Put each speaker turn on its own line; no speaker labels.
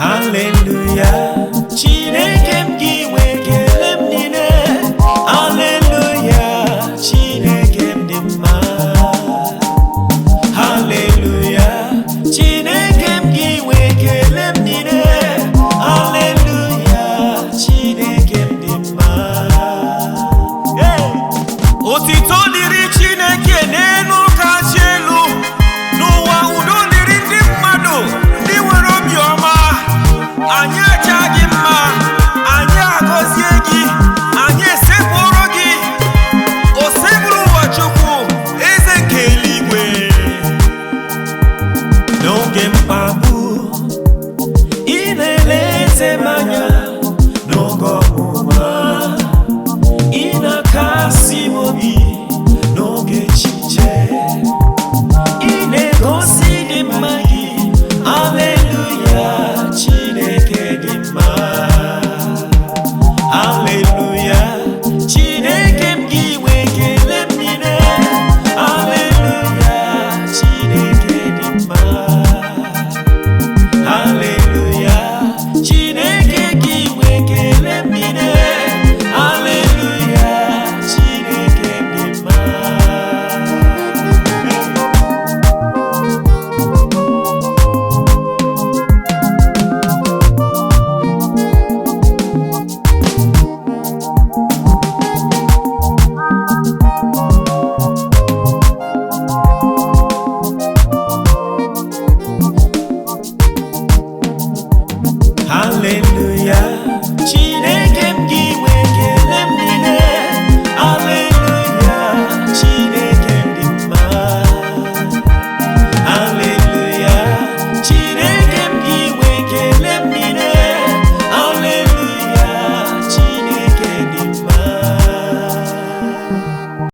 Hallelujah. Chineke m gị nwe ekele m niile. Hallelujah. Chineke m dị mma. Hallelujah. Chineke m gị nwe ekele m niile. Hallelujah. Chineke m dị mma. Otito dịrị Chineke n'elu kasị elu. N'ụwa udo dịrị ndị mmadụ ndị nwere obiọma. Anyị aja gị mma, anyị agọzie gị, anyị esepụrụ gị. O sepụrụ ụwa Chukwu, eze nke eluigwe. N'oge mkpagbu